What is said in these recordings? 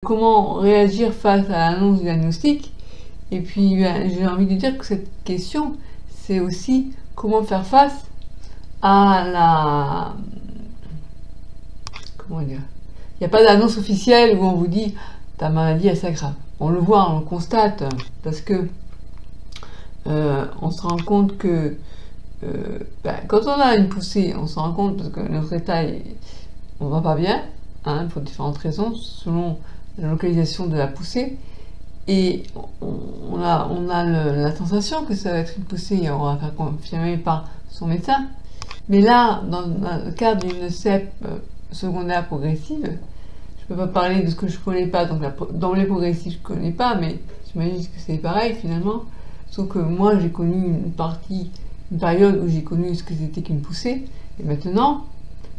comment réagir face à l'annonce du diagnostic. Et puis j'ai envie de dire que cette question, c'est aussi comment faire face à la... Comment dire? Il n'y a pas d'annonce officielle où on vous dit ta maladie elle s'aggrave. On le voit, on le constate, parce que on se rend compte que quand on a une poussée, on se rend compte parce que notre état, on va pas bien, hein, pour différentes raisons, selon la localisation de la poussée. Et on a la sensation que ça va être une poussée et on va faire confirmer par son médecin. Mais là, dans le cadre d'une CEP secondaire progressive, je peux pas parler de ce que je connais pas, donc d'emblée progressive je connais pas, mais j'imagine que c'est pareil finalement. Sauf que moi j'ai connu une période où j'ai connu ce que c'était qu'une poussée, et maintenant,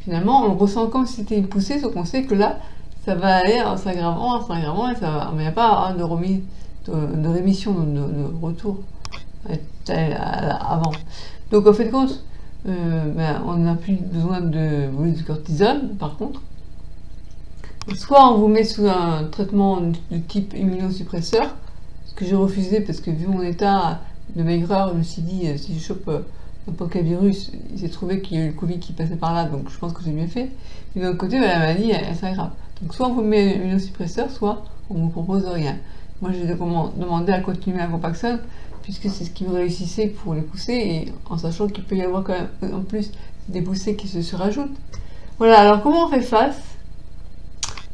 finalement, on le ressent comme si c'était une poussée, sauf qu'on sait que là, ça va aller en s'aggravant, et il n'y a pas de rémission, de retour avant. Donc, en fait, de compte, on n'a plus besoin de cortisone, par contre. Soit on vous met sous un traitement de type immunosuppresseur, ce que j'ai refusé parce que vu mon état de maigreur, je me suis dit, si je chope n'importe quel virus, il s'est trouvé qu'il y a eu le Covid qui passait par là, donc je pense que j'ai bien fait. Mais d'un côté, la maladie, elle s'aggrave. Donc soit on vous met un immunosuppresseur, soit on ne vous propose rien. Moi, j'ai demandé à continuer la Copaxone, puisque c'est ce qui me réussissait pour les poussées, et en sachant qu'il peut y avoir quand même, en plus, des poussées qui se surajoutent. Voilà, alors comment on fait face?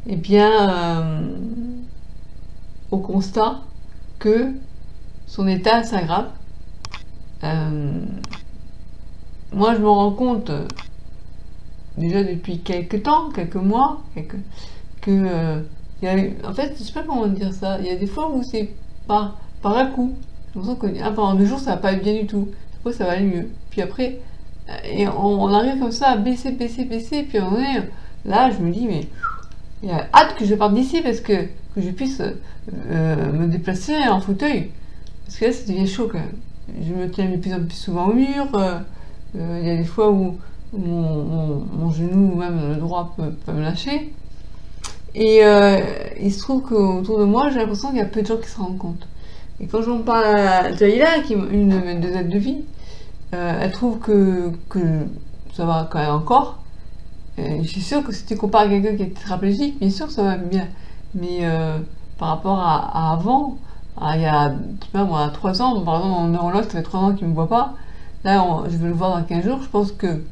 Eh bien, au constat que son état s'aggrave. Moi, je me rends compte, déjà depuis quelques temps, quelques mois, que en fait, je sais pas comment dire ça, il y a des fois où c'est par un coup. J'ai l'impression que pendant 2 jours, ça va pas être bien du tout. Après, ça va aller mieux. Puis après, et on arrive comme ça à baisser, et puis à un moment donné, là, je me dis, mais il y a hâte que je parte d'ici parce que je puisse me déplacer en fauteuil. Parce que là, ça devient chaud quand même. Je me tiens de plus en plus souvent au mur. Il y a des fois où mon genou, même le droit, peut me lâcher. Et il se trouve qu'autour de moi, j'ai l'impression qu'il y a peu de gens qui se rendent compte. Et quand j'en parle à Jaïla, qui est une de mes 2 aides de vie, elle trouve que ça va quand même encore. Je suis sûre que si tu compares à quelqu'un qui est tétraplégique, bien sûr que ça va bien. Mais par rapport à avant, il y a, je sais pas moi, 3 ans, par exemple, mon neurologue, ça fait 3 ans qu'il ne me voit pas. Là, je vais le voir dans 15 jours, je pense que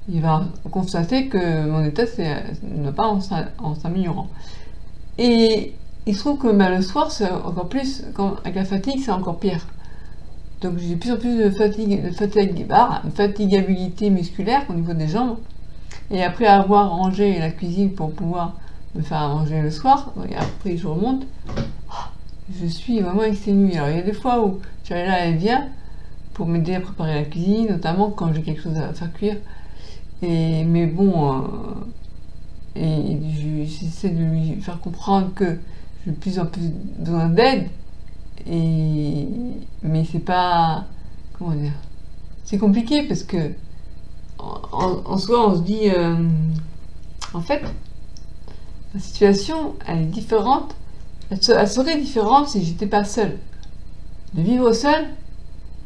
il va constater que mon état ne va pas en s'améliorant. Et il se trouve que le soir, c'est encore plus, avec la fatigue, c'est encore pire. Donc j'ai de plus en plus de fatigabilité musculaire au niveau des jambes. Et après avoir rangé la cuisine pour pouvoir me faire manger le soir, et après je remonte, je suis vraiment exténuée. Alors il y a des fois où Charlie elle vient pour m'aider à préparer la cuisine, notamment quand j'ai quelque chose à faire cuire. Mais bon, et j'essaie de lui faire comprendre que j'ai de plus en plus besoin d'aide, mais c'est pas, comment dire, c'est compliqué parce que en soi on se dit, en fait, la situation elle est différente, elle serait différente si j'étais pas seule. De vivre seule,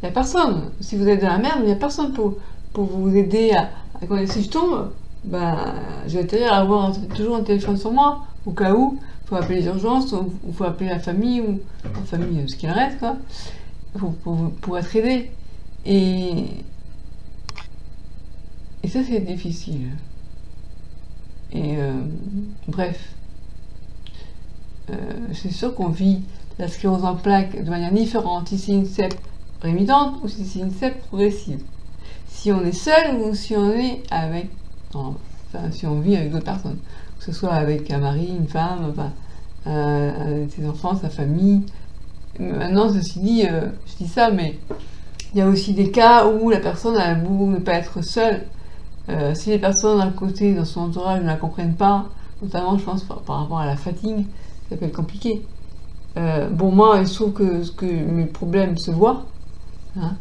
il n'y a personne. Si vous êtes dans la merde, il n'y a personne pour vous aider à si je tombe, j'ai intérêt à avoir toujours un téléphone sur moi, au cas où, il faut appeler les urgences, ou il faut appeler la famille, ou la famille, ce qu'il reste, quoi, pour être aidé. Et ça, c'est difficile. Et bref, c'est sûr qu'on vit la sclérose en plaques de manière différente, si c'est une CEP rémitante ou si c'est une CEP progressive. Si on est seul ou si on est avec, si on vit avec d'autres personnes, que ce soit avec un mari, une femme, avec ses enfants, sa famille. Maintenant, ceci dit, je dis ça, mais il y a aussi des cas où la personne a beau ne pas être seule. Si les personnes à côté, dans son entourage, ne la comprennent pas, notamment, je pense, par rapport à la fatigue, ça peut être compliqué. Bon, moi, il se trouve que mes problèmes se voient. Hein.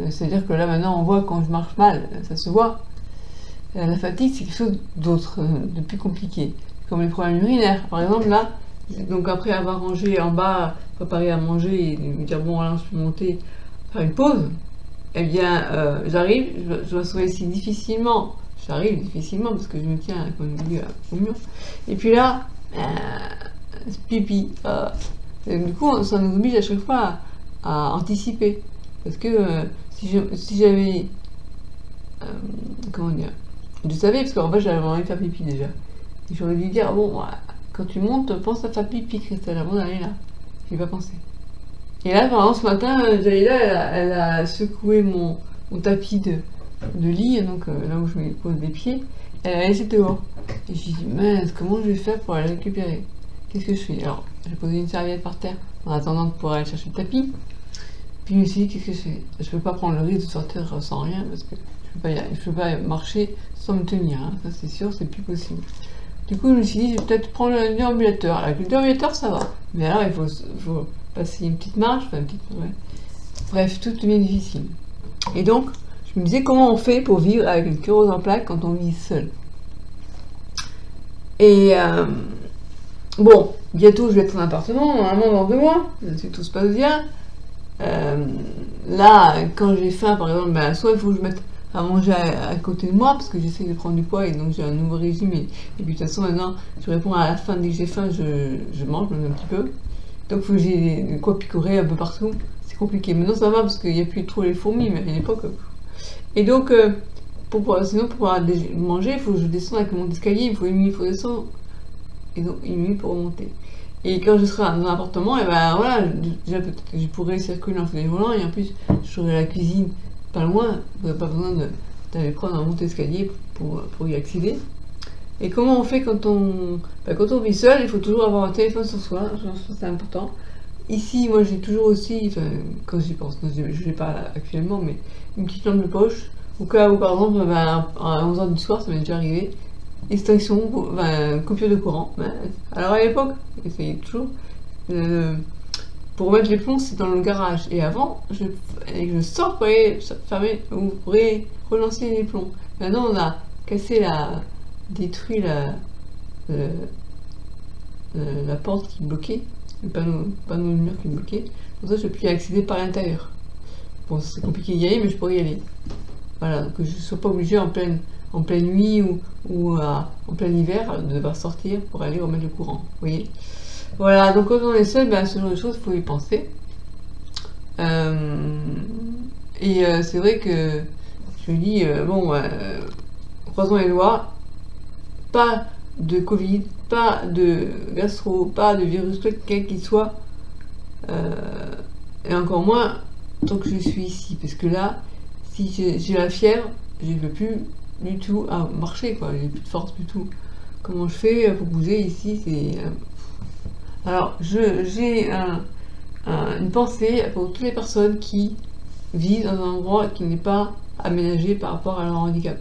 C'est-à-dire que là, maintenant, on voit quand je marche mal, ça se voit. La fatigue, c'est quelque chose d'autre, de plus compliqué. Comme les problèmes urinaires. Par exemple, là, Donc après avoir rangé en bas, préparé à manger et me dire bon là je peux monter, faire une pause, eh bien j'arrive, je m'assois ici difficilement, j'arrive difficilement parce que je me tiens comme je dis au mur, et puis là, pipi, et du coup ça nous oblige à chaque fois à anticiper, parce que si j'avais, comment dire, je savais, parce qu'en fait j'avais envie de faire pipi déjà, et j'aurais dû dire bon, quand tu montes, pense à faire pipi, Christelle, avant d'aller là. J'y ai pas pensé. Et là, par exemple, ce matin, Jaïla, elle a secoué mon tapis de lit, donc là où je me pose des pieds, elle a laissé dehors. Et j'ai dit, mince, comment je vais faire pour aller récupérer? Qu'est-ce que je fais? Alors, j'ai posé une serviette par terre en attendant de pouvoir aller chercher le tapis. Puis je me suis dit, qu'est-ce que je fais? Je peux pas prendre le risque de sortir sans rien, parce que je peux pas marcher sans me tenir, hein. Ça c'est sûr, c'est plus possible. Du coup, je me suis dit, je vais peut-être prendre le déambulateur. Avec le déambulateur, ça va. Mais alors, il faut passer une petite marche, enfin, une petite... Ouais. Bref, tout devient difficile. Et donc, je me disais, comment on fait pour vivre avec une sclérose en plaques quand on vit seul? Et bon, bientôt, je vais être en appartement, normalement dans 2 mois, si tout se passe bien. Là, quand j'ai faim, par exemple, ben, soit il faut que je mette à manger à côté de moi parce que j'essaie de prendre du poids et donc j'ai un nouveau régime et puis de toute façon maintenant je réponds à la faim, dès que j'ai faim je mange même un petit peu, donc il faut que j'ai de quoi picorer un peu partout, c'est compliqué. Maintenant ça va parce qu'il n'y a plus trop les fourmis, mais à une époque et donc sinon pour pouvoir manger il faut que je descende avec mon escalier, il faut 1 minute, il faut descendre et donc 1 minute pour remonter. Et quand je serai dans un appartement, et ben voilà, déjà peut-être que je pourrais circuler en fauteuil volant et en plus j'aurai la cuisine pas loin, vous n'avez pas besoin d'aller prendre un monte escalier pour y accéder. Et comment on fait quand on vit seul? Il faut toujours avoir un téléphone sur soi, c'est important. Ici, moi j'ai toujours aussi, enfin, quand j'y pense, je ne l'ai pas actuellement, mais une petite lampe de poche, au cas où par exemple à 11h du soir, ça m'est déjà arrivé, extinction, coupure de courant. Alors à l'époque, essayez toujours, pour remettre les plombs, c'est dans le garage. Et avant, je sors pour aller fermer ou relancer les plombs. Maintenant, on a détruit la porte qui bloquait, le panneau de mur qui bloquait. Pour ça, je peux y accéder par l'intérieur. Bon, c'est compliqué d'y aller, mais je pourrais y aller. Voilà, que je ne sois pas obligée en pleine nuit ou en plein hiver de devoir sortir pour aller remettre le courant. Vous voyez? Voilà, donc quand on est seul, ce genre de choses, il faut y penser. C'est vrai que je me dis, croisons les doigts, pas de Covid, pas de gastro, pas de virus, quel qu'il soit, et encore moins tant que je suis ici, parce que là, si j'ai la fièvre, je ne peux plus du tout marcher, quoi, j'ai plus de force du tout. Comment je fais pour bouger ici? C'est... Alors, j'ai une pensée pour toutes les personnes qui vivent dans un endroit qui n'est pas aménagé par rapport à leur handicap.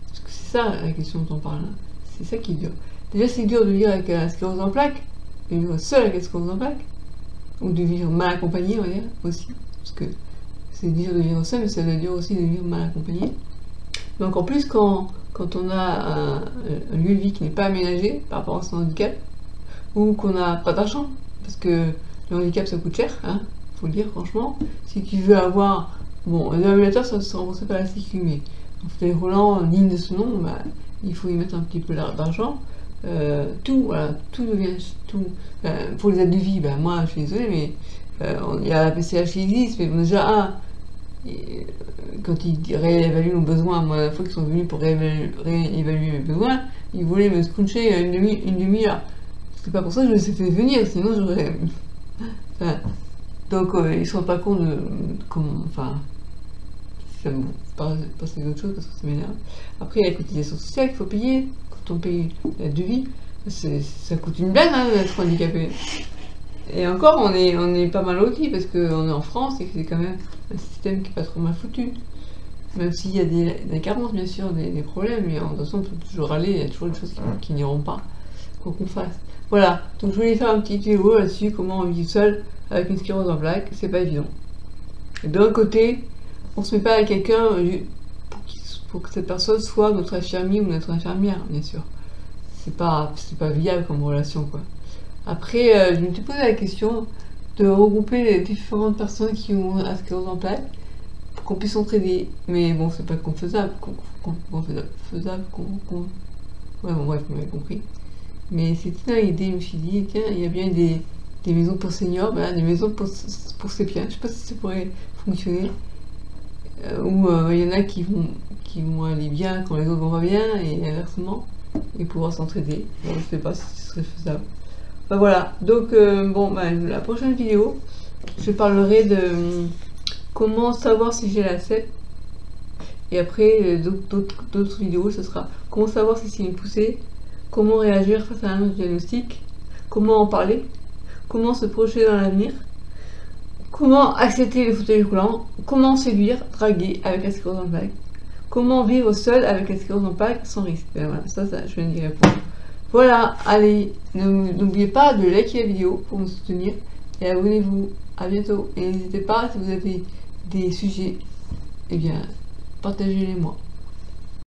Parce que c'est ça la question dont on parle. Hein. C'est ça qui est dur. Déjà, c'est dur de vivre avec la sclérose en plaques, de vivre seul avec la sclérose en plaques, ou de vivre mal accompagné, on va dire, aussi. Parce que c'est dur de vivre seul, mais ça doit être dur aussi de vivre mal accompagné. Donc en plus, quand on a un lieu de vie qui n'est pas aménagé par rapport à son handicap, ou qu'on n'a pas d'argent, parce que le handicap ça coûte cher, hein, faut le dire franchement. Si tu veux avoir, bon, un déambulateur ça ne se rembourse pas à la sécu, mais en fauteuil roulant digne de ce nom, il faut y mettre un petit peu d'argent. Tout devient tout. Pour les aides de vie, moi je suis désolée, mais il y a la PCH qui existe, mais déjà quand ils réévaluent nos besoins, moi la fois qu'ils sont venus pour réévaluer mes besoins, ils voulaient me scruncher une demi-heure. C'est pas pour ça que je les ai fait venir, sinon j'aurais... donc ils se rendent pas compte de comment... Enfin... Bon, passer d'autres choses parce que ça m'énerve. Après il y a les cotisations sociales qu'il faut payer. Quand on paye la devis, ça coûte une blinde d'être handicapé. Et encore on est pas mal lotis parce qu'on est en France et que c'est quand même un système qui est pas trop mal foutu. Même s'il y a des carences bien sûr, des problèmes, mais de toute façon on peut toujours aller, il y a toujours des choses qui n'iront pas, quoi qu'on fasse. Voilà, donc je voulais faire un petit vidéo là-dessus, comment on vit seul avec une sclérose en plaques, c'est pas évident. Et d'un côté, on se met pas avec quelqu'un pour que cette personne soit notre infirmier ou notre infirmière, bien sûr. C'est pas viable comme relation, quoi. Après, je me suis posé la question de regrouper les différentes personnes qui ont la sclérose en plaques pour qu'on puisse s'entraider. Mais bon, c'est pas faisable. Ouais, bon, bref, vous m'avez compris. Mais c'était une idée, je me suis dit, tiens, il y a bien des maisons pour seniors, voilà, des maisons pour sépiens. Je sais pas si ça pourrait fonctionner. Où il y en a qui vont aller bien quand les autres vont pas bien, et inversement, et pouvoir s'entraider. Je sais pas si ce serait faisable. Bah voilà, donc bon, bah, la prochaine vidéo, je parlerai de comment savoir si j'ai la CEP. Et après, d'autres vidéos, ce sera comment savoir si c'est une poussée, comment réagir face à un autre diagnostic, comment en parler, comment se projeter dans l'avenir, comment accepter les fauteuils roulants, comment séduire, draguer avec la sclérose en plaques, comment vivre seul avec la sclérose en plaques sans risque. Et voilà, ça, je viens d'y répondre. Voilà, allez, n'oubliez pas de liker la vidéo pour me soutenir et abonnez-vous. À bientôt. Et n'hésitez pas, si vous avez des sujets, eh bien, partagez-les moi.